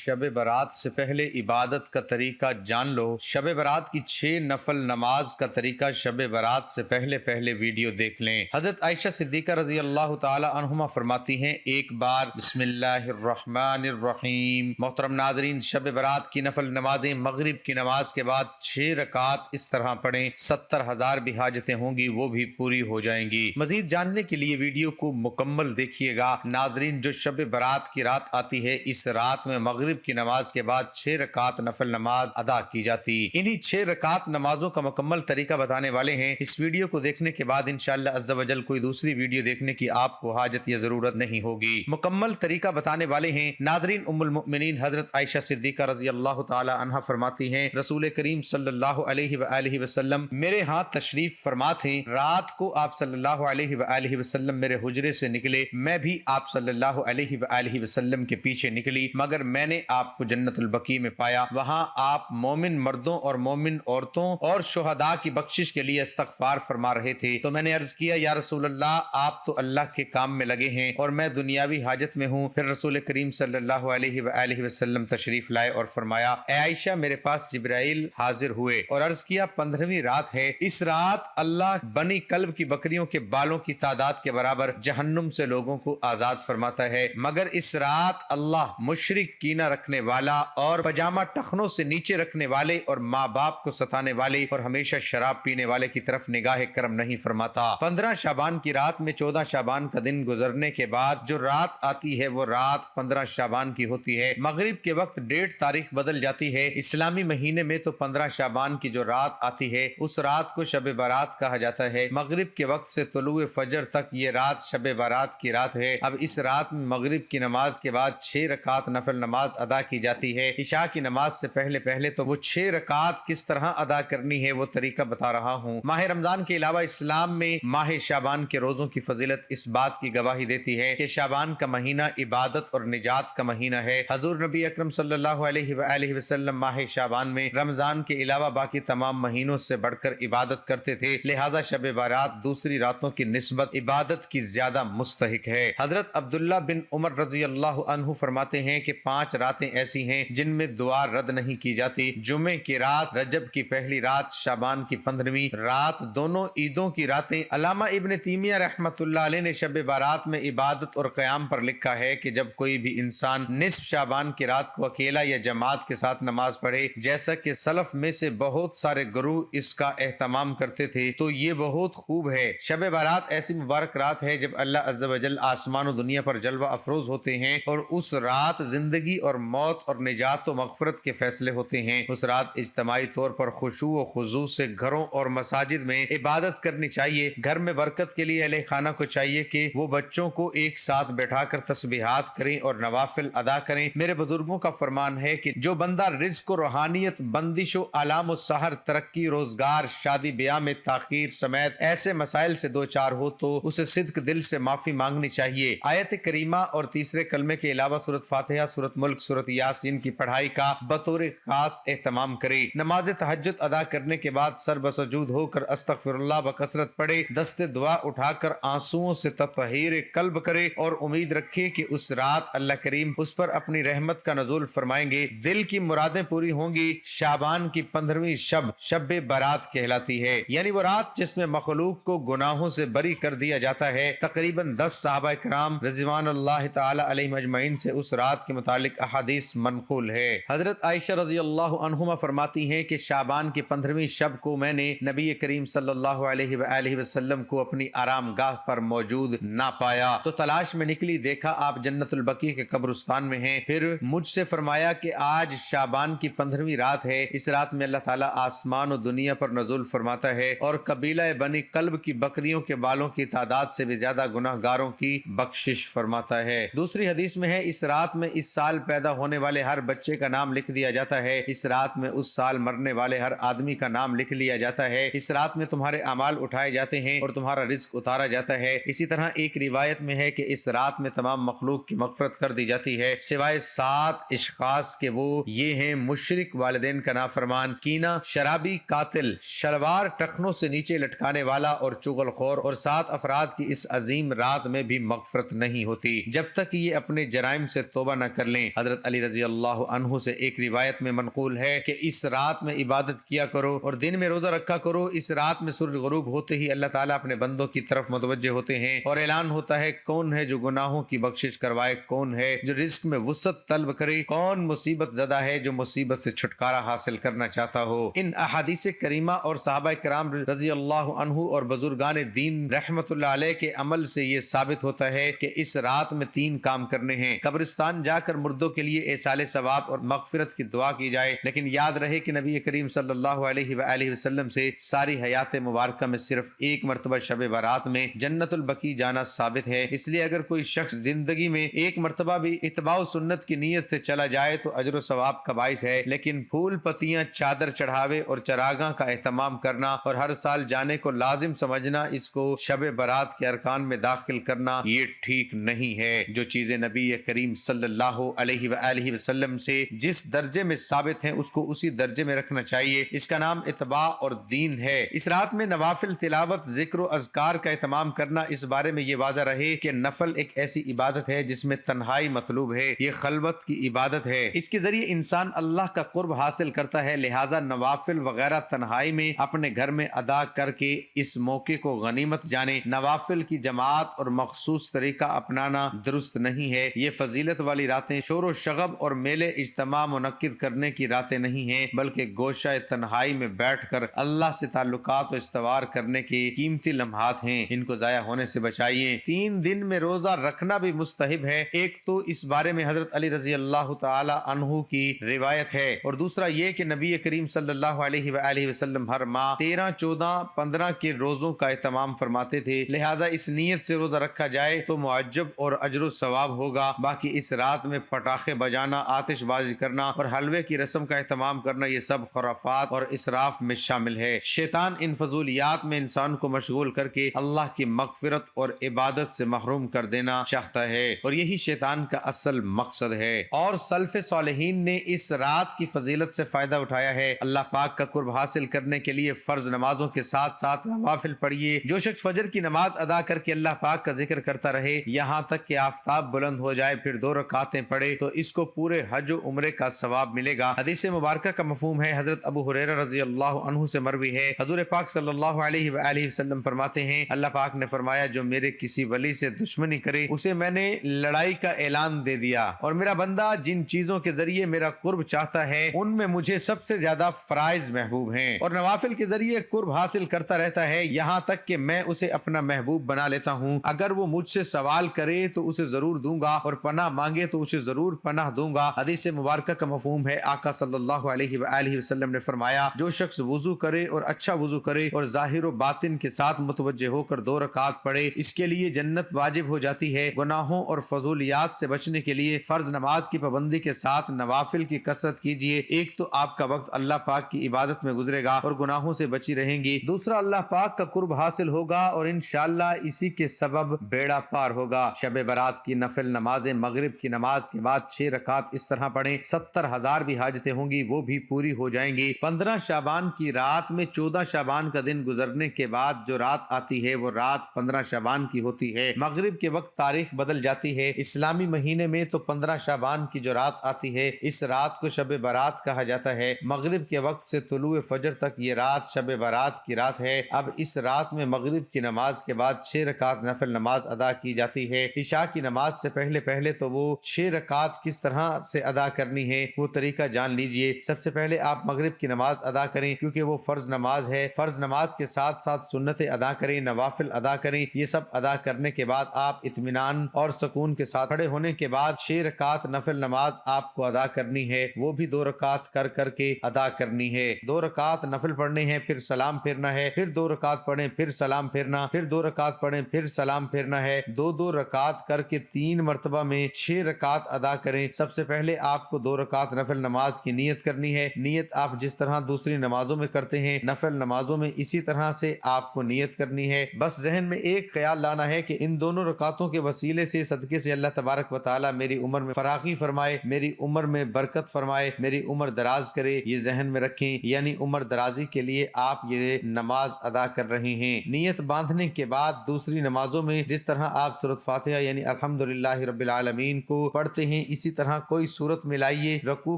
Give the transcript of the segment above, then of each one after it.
شب برات سے پہلے عبادت کا طریقہ جان لو۔ شب برات کی 6 نفل نماز کا طریقہ شب برات سے پہلے ویڈیو دیکھ لیں۔ حضرت عائشہ صدیقہ رضی اللہ تعالی عنہما فرماتی ہیں، ایک بار بسم اللہ الرحمن الرحیم۔ محترم ناظرین، شب برات کی نفل نمازیں مغرب کی نماز کے بعد 6 رکعات اس طرح پڑھیں، 70,000 بھی حاجتیں ہوں گی وہ بھی پوری ہو جائیں گی۔ مزید جاننے کے لیے ویڈیو کو مکمل دیکھیے گا۔ ناظرین، جو شب برات کی رات آتی ہے، اس رات میں مغرب کی نماز کے بعد 6 رکعات نفل نماز ادا کی جاتی۔ انہی 6 رکعات نمازوں کا مکمل طریقہ بتانے والے ہیں۔ اس ویڈیو کو دیکھنے کے بعد انشاءاللہ عز و جل کوئی دوسری ویڈیو دیکھنے کی آپ کو حاجت یا ضرورت نہیں ہوگی۔ مکمل طریقہ بتانے والے ہیں ناظرین، ام المؤمنین حضرت عائشہ صدیقہ رضی اللہ تعالی عنہا فرماتی ہیں، رسول کریم صلی اللہ علیہ وآلہ وسلم میرے ہاں تشریف فرما تھے۔ رات کو آپ صلی اللہ علیہ وآلہ وسلم میرے حجرے سے نکلے، میں بھی آپ صلی اللہ علیہ وآلہ وسلم کے پیچھے نکلی، مگر میں نے آپ کو جنت البقیع میں پایا۔ وہاں آپ مومن مردوں اور مومن عورتوں اور شہداء کی بخشش کے لیے استغفار فرما رہے تھے، تو میں نے عرض کیا، یا رسول اللہ، آپ تو اللہ کے کام میں لگے ہیں اور میں دنیاوی حاجت میں ہوں۔ پھر رسول کریم صلی اللہ علیہ وآلہ وسلم تشریف لائے اور فرمایا، اے عائشہ، میرے پاس جبرائیل حاضر ہوئے اور عرض کیا، 15ویں رات ہے، اس رات اللہ بنی کلب کی بکریوں کے بالوں کی تعداد کے برابر جہنم سے لوگوں کو آزاد فرماتا ہے، مگر اس رات اللہ مشرک، کینہ رکھنے والا اور پجامہ ٹخنوں سے نیچے رکھنے والے اور ماں باپ کو ستانے والے اور ہمیشہ شراب پینے والے کی طرف نگاہ کرم نہیں فرماتا۔ 15 شعبان کی رات میں 14 شعبان کا دن گزرنے کے بعد جو رات آتی ہے وہ رات 15 شعبان کی ہوتی ہے۔ مغرب کے وقت ڈیٹ تاریخ بدل جاتی ہے۔ اسلامی مہینے میں تو 15 شعبان کی جو رات آتی ہے اس رات کو شب برات کہا جاتا ہے۔ مغرب کے وقت سے طلوع فجر تک یہ رات شب برات کی رات ہے۔ اب اس رات میں مغرب کی نماز کے بعد 6 رکعات نفل نماز ادا کی جاتی ہے۔ عشاء کی نماز سے پہلے تو وہ 6 رکعات کس طرح ادا کرنی ہے وہ طریقہ بتا رہا ہوں۔ ماہ رمضان کے علاوہ اسلام میں ماہ شعبان کے روزوں کی فضیلت اس بات کی گواہی دیتی ہے کہ شعبان کا مہینہ عبادت اور نجات کا مہینہ ہے۔ حضور نبی اکرم صلی اللہ علیہ وآلہ وسلم ماہ شعبان میں رمضان کے علاوہ باقی تمام مہینوں سے بڑھ کر عبادت کرتے تھے، لہٰذا شب برات دوسری راتوں کی نسبت عبادت کی زیادہ مستحق ہے۔ حضرت عبداللہ بن عمر رضی اللہ عنہ فرماتے ہیں کہ 5 راتیں ایسی ہیں جن میں دعا رد نہیں کی جاتی: جمعے کی رات، رجب کی پہلی رات، شعبان کی 15ویں رات، دونوں عیدوں کی راتیں۔ علامہ ابن تیمیہ رحمۃ اللہ علیہ نے شب برات میں عبادت اور قیام پر لکھا ہے کہ جب کوئی بھی انسان نصف شعبان کی رات کو اکیلا یا جماعت کے ساتھ نماز پڑھے، جیسا کہ سلف میں سے بہت سارے گروہ اس کا اہتمام کرتے تھے، تو یہ بہت خوب ہے۔ شب برات ایسی مبارک رات ہے جب اللہ عز و جل آسمان و دنیا پر جلوہ افروز ہوتے ہیں، اور اس رات زندگی اور موت اور نجات و مغفرت کے فیصلے ہوتے ہیں۔ اس رات اجتماعی طور پر خشوع و خضوع سے گھروں اور مساجد میں عبادت کرنی چاہیے۔ گھر میں برکت کے لیے اہل خانہ کو چاہیے کہ وہ بچوں کو ایک ساتھ بیٹھا کر تسبیحات کریں اور نوافل ادا کریں۔ میرے بزرگوں کا فرمان ہے کہ جو بندہ رزق و روحانیت، بندش و آلام و سحر، ترقی، روزگار، شادی بیاہ میں تاخیر سمیت ایسے مسائل سے دوچار ہو تو اسے صدق دل سے معافی مانگنی چاہیے۔ آیت کریمہ اور تیسرے کلمے کے علاوہ سورۃ فاتحہ، سورۃ ملک، سورۃ یاسین کی پڑھائی کا بطور خاص اہتمام کرے۔ نماز تہجد ادا کرنے کے بعد سر بسجود ہو کر استغفر اللہ بکثرت پڑھے، دست دعا اٹھا کر آنسوؤں سے تطہیر قلب کرے اور امید رکھے کہ اس رات اللہ کریم اس پر اپنی رحمت کا نزول فرمائیں گے، دل کی مرادیں پوری ہوں گی۔ شعبان کی 15ویں شب برات کہلاتی ہے، یعنی وہ رات جس میں مخلوق کو گناہوں سے بری کر دیا جاتا ہے۔ تقریباً 10 صحابہ کرام رضوان اللہ تعالی علیہم اجمعین سے اس رات کے متعلق احادیث منقول ہے۔ حضرت عائشہ رضی اللہ عنہما فرماتی ہیں کہ شعبان کی 15ویں شب کو میں نے نبی کریم صلی اللہ علیہ وآلہ وسلم کو اپنی آرام گاہ پر موجود نہ پایا، تو تلاش میں نکلی، دیکھا آپ جنت البقیع کے قبرستان میں ہیں۔ پھر مجھ سے فرمایا کہ آج شعبان کی 15ویں رات ہے، اس رات میں اللہ تعالیٰ آسمان و دنیا پر نزول فرماتا ہے اور قبیلہ بنی کلب کی بکریوں کے بالوں کی تعداد سے بھی زیادہ گناہ گاروں کی بخشش فرماتا ہے۔ دوسری حدیث میں ہے، اس رات میں اس سال پیدا ہونے والے ہر بچے کا نام لکھ دیا جاتا ہے، اس رات میں اس سال مرنے والے ہر آدمی کا نام لکھ لیا جاتا ہے، اس رات میں تمہارے اعمال اٹھائے جاتے ہیں اور تمہارا رزق اتارا جاتا ہے۔ اسی طرح ایک روایت میں ہے کہ اس رات میں تمام مخلوق کی مغفرت کر دی جاتی ہے سوائے 7 اشخاص کے، وہ یہ ہیں: مشرک، والدین کا نافرمان، کینہ، شرابی، قاتل، شلوار ٹخنوں سے نیچے لٹکانے والا اور چغل خور، اور 7 افراد کی اس عظیم رات میں بھی مغفرت نہیں ہوتی جب تک یہ اپنے جرائم سے توبہ نہ کر لیں۔ حضرت حضرت علی رضی اللہ عنہ سے ایک روایت میں منقول ہے کہ اس رات میں عبادت کیا کرو اور دن میں روزہ رکھا کرو، اس رات میں سورج غروب ہوتے ہی اللہ تعالیٰ اپنے بندوں کی طرف متوجہ ہوتے ہیں اور اعلان ہوتا ہے کون ہے جو گناہوں کی بخشش کروائے، کون ہے جو رزق میں وسعت طلب کرے، کون مصیبت زدہ ہے جو مصیبت سے چھٹکارا حاصل کرنا چاہتا ہو۔ ان احادیث کریمہ اور صحابہ کرام رضی اللہ عنہ اور بزرگان دین رحمت اللہ علیہ کے عمل سے یہ ثابت ہوتا ہے کہ اس رات میں 3 کام کرنے ہیں۔ قبرستان جا کر مردوں کے لیے ایصال ثواب اور مغفرت کی دعا کی جائے، لیکن یاد رہے کہ نبی کریم صلی اللہ علیہ وآلہ وسلم سے ساری حیات مبارکہ میں صرف ایک مرتبہ شب برات میں جنت البقیع جانا ثابت ہے۔ اس لیے اگر کوئی شخص زندگی میں ایک مرتبہ بھی اتباع سنت کی نیت سے چلا جائے تو اجر و ثواب کا باعث ہے، لیکن پھول پتیاں، چادر چڑھاوے اور چراغاں کا اہتمام کرنا اور ہر سال جانے کو لازم سمجھنا، اس کو شب برات کے ارکان میں داخل کرنا، یہ ٹھیک نہیں ہے۔ جو چیزیں نبی کریم صلی اللہ علیہ وآلہ وسلم سے جس درجے میں ثابت ہیں اس کو اسی درجے میں رکھنا چاہیے، اس کا نام اتباع اور دین ہے۔ اس رات میں نوافل تلاوت، ذکر و اذکار کا اہتمام کرنا، اس بارے میں یہ واضح رہے کہ نفل ایک ایسی عبادت ہے جس میں تنہائی مطلوب ہے، یہ خلوت کی عبادت ہے، اس کے ذریعے انسان اللہ کا قرب حاصل کرتا ہے، لہٰذا نوافل وغیرہ تنہائی میں اپنے گھر میں ادا کر کے اس موقع کو غنیمت جانے۔ نوافل کی جماعت اور مخصوص طریقہ اپنانا درست نہیں ہے۔ یہ فضیلت والی راتیں شور و شغب اور میلے اجتماع منعقد کرنے کی راتیں نہیں ہیں، بلکہ گوشہ تنہائی میں بیٹھ کر اللہ سے تعلقات و استوار کرنے کی قیمتی لمحات ہیں، ان کو ضائع ہونے سے بچائیے۔ 3 دن میں روزہ رکھنا بھی مستحب ہے، ایک تو اس بارے میں حضرت علی رضی اللہ تعالی عنہ کی روایت ہے، اور دوسرا یہ کہ نبی کریم صلی اللہ علیہ وآلہ وسلم ہر ماہ 13، 14، 15 کے روزوں کا اہتمام فرماتے تھے، لہٰذا اس نیت سے روزہ رکھا جائے تو معجب اور اجر و ثواب ہوگا۔ باقی اس رات میں پٹاخے بجانا، آتش بازی کرنا اور حلوے کی رسم کا اہتمام کرنا، یہ سب خرافات اور اسراف میں شامل ہے۔ شیطان ان فضولیات میں انسان کو مشغول کر کے اللہ کی مغفرت اور عبادت سے محروم کر دینا چاہتا ہے، اور یہی شیطان کا اصل مقصد ہے۔ اور سلف صالحین نے اس رات کی فضیلت سے فائدہ اٹھایا ہے۔ اللہ پاک کا قرب حاصل کرنے کے لیے فرض نمازوں کے ساتھ ساتھ نوافل پڑھیے۔ جو شخص فجر کی نماز ادا کر کے اللہ پاک کا ذکر کرتا رہے یہاں تک کہ آفتاب بلند ہو جائے، پھر 2 رکعتیں پڑھے تو اس کو پورے حج و عمرے کا ثواب ملے گا۔ حدیث مبارکہ کا مفہوم ہے، حضرت ابو ہریرہ رضی اللہ عنہ سے مروی ہے، حضور پاک صلی اللہ علیہ وآلہ وسلم فرماتے ہیں، اللہ پاک نے فرمایا جو میرے کسی ولی سے دشمنی کرے اسے میں نے لڑائی کا اعلان دے دیا، اور میرا بندہ جن چیزوں کے ذریعے میرا قرب چاہتا ہے ان میں مجھے سب سے زیادہ فرائض محبوب ہیں، اور نوافل کے ذریعے قرب حاصل کرتا رہتا ہے یہاں تک کہ میں اسے اپنا محبوب بنا لیتا ہوں۔ اگر وہ مجھ سے سوال کرے تو اسے ضرور دوں گا، اور پناہ مانگے تو اسے ضرور پناہ دوں گا۔ حدیث مبارکہ کا مفہوم ہے، آقا صلی اللہ علیہ وآلہ وسلم نے فرمایا جو شخص وضو کرے اور اچھا وضو کرے اور ظاہر و باطن کے ساتھ متوجہ ہو کر 2 رکعت پڑھے، اس کے لیے جنت واجب ہو جاتی ہے۔ گناہوں اور فضولیات سے بچنے کے لیے فرض نماز کی پابندی کے ساتھ نوافل کی کثرت کیجیے۔ ایک تو آپ کا وقت اللہ پاک کی عبادت میں گزرے گا اور گناہوں سے بچی رہیں گی، دوسرا اللہ پاک کا قرب حاصل ہوگا اور انشاءاللہ اسی کے سبب بیڑا پار ہوگا۔ شب برات کی نفل نمازیں مغرب کی نماز کے بعد 6 رکعت اس طرح پڑھیں، 70,000 بھی حاجتیں ہوں گی وہ بھی پوری ہو جائیں گی۔ 15 شعبان کی رات میں 14 شعبان کا دن گزرنے کے بعد جو رات آتی ہے وہ رات 15 شعبان کی ہوتی ہے۔ مغرب کے وقت تاریخ بدل جاتی ہے، اسلامی مہینے میں تو 15 شعبان کی جو رات آتی ہے اس رات کو شب برات کہا جاتا ہے۔ مغرب کے وقت سے طلوع فجر تک یہ رات شب برات کی رات ہے۔ اب اس رات میں مغرب کی نماز کے بعد 6 رکعت نفل نماز ادا کی جاتی ہے۔ عشاء کی نماز سے پہلے تو وہ 6 رکعت کس طرح سے ادا کرنی ہے وہ طریقہ جان لیجئے۔ سب سے پہلے آپ مغرب کی نماز ادا کریں کیونکہ وہ فرض نماز ہے، فرض نماز کے ساتھ ساتھ سنتیں ادا کریں، نوافل ادا کریں۔ یہ سب ادا کرنے کے بعد آپ اطمینان اور سکون کے ساتھ کھڑے ہونے کے بعد 6 رکعت نفل نماز آپ کو ادا کرنی ہے، وہ بھی 2 رکعت کر کے ادا کرنی ہے۔ 2 رکعت نفل پڑھنے ہیں، پھر سلام پھرنا ہے، پھر 2 رکعت پڑھیں، پھر سلام پھرنا، پھر 2 رکعت پڑھیں، پھر سلام پھرنا ہے۔ 2 رکعت کر کے 3 مرتبہ میں 6 رکعت ادا کریں۔ سب سے پہلے آپ کو 2 رکعت نفل نماز کی نیت کرنی ہے۔ نیت آپ جس طرح دوسری نمازوں میں کرتے ہیں نفل نمازوں میں اسی طرح سے آپ کو نیت کرنی ہے۔ بس ذہن میں ایک خیال لانا ہے کہ ان دونوں رکعتوں کے وسیلے سے صدقے سے اللہ تبارک و تعالی میری عمر میں فراخی فرمائے، میری عمر میں برکت فرمائے، میری عمر دراز کرے، یہ ذہن میں رکھیں، یعنی عمر درازی کے لیے آپ یہ نماز ادا کر رہے ہیں۔ نیت باندھنے کے بعد دوسری نمازوں میں جس طرح آپ سورۃ فاتحہ یعنی الحمدللہ رب العالمین کو پڑھتے ہیں اسی اسی طرح کوئی صورت ملائیے، رکوع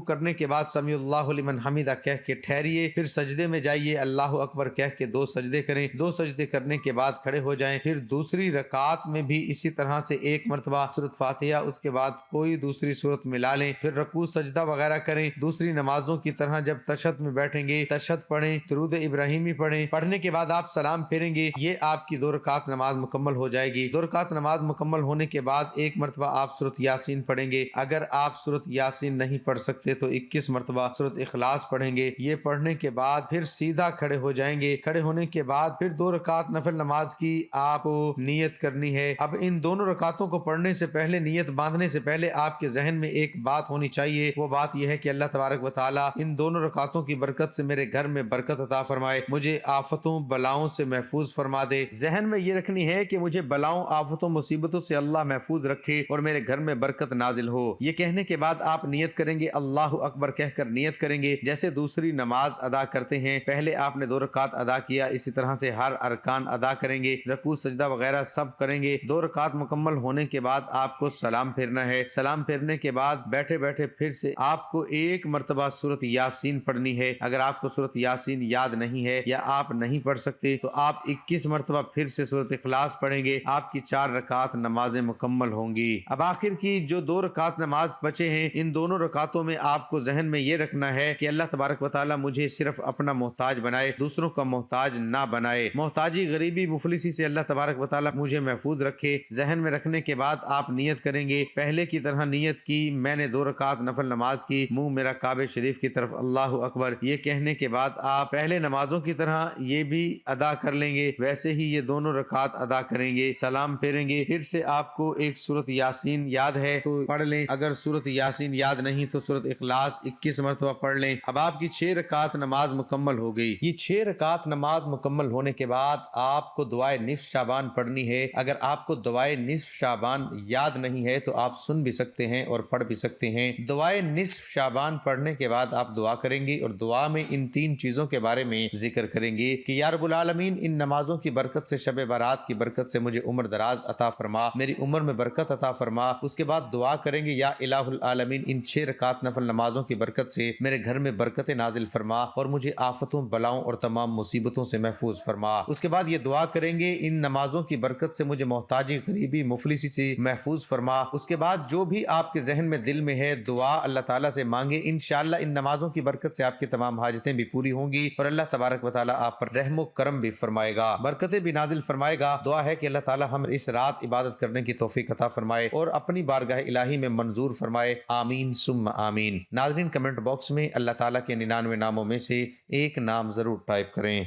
کرنے کے بعد سمیع اللہ لمن حمیدہ کہہ کے ٹھہریے، پھر سجدے میں جائیے، اللہ اکبر کہہ کے 2 سجدے کریں، 2 سجدے کرنے کے بعد کھڑے ہو جائیں، پھر دوسری رکعت میں بھی اسی طرح سے 1 مرتبہ سورۃ فاتحہ، اس کے بعد کوئی دوسری صورت ملا لیں، پھر رکوع سجدہ وغیرہ کریں۔ دوسری نمازوں کی طرح جب تشہد میں بیٹھیں گے تشہد پڑھیں، درود ابراہیمی پڑھیں، پڑھنے کے بعد آپ سلام پھیریں گے، یہ آپ کی 2 رکعت نماز مکمل ہو جائے گی۔ 2 رکعت نماز مکمل ہونے کے بعد 1 مرتبہ آپ سورۃ یاسین پڑھیں گے، اگر آپ سورۃ یاسین نہیں پڑھ سکتے تو 21 مرتبہ سورۃ اخلاص پڑھیں گے۔ یہ پڑھنے کے بعد پھر سیدھا کھڑے ہو جائیں گے، کھڑے ہونے کے بعد پھر 2 رکعت نفل نماز کی آپ کو نیت کرنی ہے۔ اب ان دونوں رکعتوں کو پڑھنے سے پہلے، نیت باندھنے سے پہلے آپ کے ذہن میں ایک بات ہونی چاہیے، وہ بات یہ ہے کہ اللہ تبارک و تعالی ان دونوں رکعتوں کی برکت سے میرے گھر میں برکت عطا فرمائے، مجھے آفتوں بلاؤں سے محفوظ فرما دے۔ ذہن میں یہ رکھنی ہے کہ مجھے بلاؤں، آفتوں، مصیبتوں سے اللہ محفوظ رکھے اور میرے گھر میں برکت نازل ہو۔ یہ کہنے کے بعد آپ نیت کریں گے، اللہ اکبر کہہ کر نیت کریں گے، جیسے دوسری نماز ادا کرتے ہیں۔ پہلے آپ نے 2 رکعت ادا کیا، اسی طرح سے ہر ارکان ادا کریں گے، رکوع سجدہ وغیرہ سب کریں گے۔ 2 رکعت مکمل ہونے کے بعد آپ کو سلام پھیرنا ہے۔ سلام پھیرنے کے بعد بیٹھے بیٹھے پھر سے آپ کو 1 مرتبہ سورۃ یاسین پڑھنی ہے۔ اگر آپ کو سورۃ یاسین یاد نہیں ہے یا آپ نہیں پڑھ سکتے تو آپ 21 مرتبہ پھر سے سورۃ اخلاص پڑھیں گے، آپ کی 4 رکعت نمازیں مکمل ہوں گی۔ اب آخر کی جو 2 رکعت نماز بچے ہیں، ان دونوں رکعتوں میں آپ کو ذہن میں یہ رکھنا ہے کہ اللہ تبارک و تعالی مجھے صرف اپنا محتاج بنائے، دوسروں کا محتاج نہ بنائے۔ محتاجی، غریبی، مفلسی سے اللہ تبارک و تعالی مجھے محفوظ رکھے۔ ذہن میں رکھنے کے بعد آپ نیت کریں گے، پہلے کی طرح نیت کی، میں نے 2 رکعت نفل نماز کی، منہ میرا کعبہ شریف کی طرف، اللہ اکبر۔ یہ کہنے کے بعد آپ پہلے نمازوں کی طرح یہ بھی ادا کر لیں گے، ویسے ہی یہ دونوں رکعت ادا کریں گے، سلام پھیریں گے۔ پھر سے آپ کو ایک سورۃ یاسین یاد ہے تو پڑھ لیں، اگر سورۃ یاسین یاد نہیں تو سورۃ اخلاص 21 مرتبہ پڑھ لیں۔ اب آپ کی 6 رکعت نماز مکمل ہو گئی۔ یہ 6 رکعت نماز مکمل ہونے کے بعد آپ کو دعائے نصف شعبان پڑھنی ہے۔ اگر آپ کو دعائے نصف شعبان یاد نہیں ہے تو آپ سن بھی سکتے ہیں اور پڑھ بھی سکتے ہیں۔ دعائے نصف شعبان پڑھنے کے بعد آپ دعا کریں گے اور دعا میں ان 3 چیزوں کے بارے میں ذکر کریں گے کہ یا رب العالمین، ان نمازوں کی برکت سے، شب برات کی برکت سے مجھے عمر دراز عطا فرما، میری عمر میں برکت عطا فرما۔ اس کے بعد دعا کریں گے یا الہ العالمین، ان 6 رکعت نفل نمازوں کی برکت سے میرے گھر میں برکت نازل فرما اور مجھے آفتوں، بلاؤں اور تمام مصیبتوں سے محفوظ فرما۔ اس کے بعد یہ دعا کریں گے ان نمازوں کی برکت سے مجھے محتاجی، غریبی، مفلسی سے محفوظ فرما۔ اس کے بعد جو بھی آپ کے ذہن میں، دل میں ہے، دعا اللہ تعالیٰ سے مانگے، انشاءاللہ ان نمازوں کی برکت سے آپ کی تمام حاجتیں بھی پوری ہوں گی اور اللہ تبارک و تعالیٰ آپ پر رحم و کرم بھی فرمائے گا، برکتیں بھی نازل فرمائے گا۔ دعا ہے کہ اللہ تعالیٰ ہم اس رات عبادت کرنے کی توفیق عطا فرمائے اور اپنی بارگاہ الہی میں منظور فرمائے، آمین ثم آمین۔ ناظرین، کمنٹ باکس میں اللہ تعالیٰ کے 99 ناموں میں سے ایک نام ضرور ٹائپ کریں۔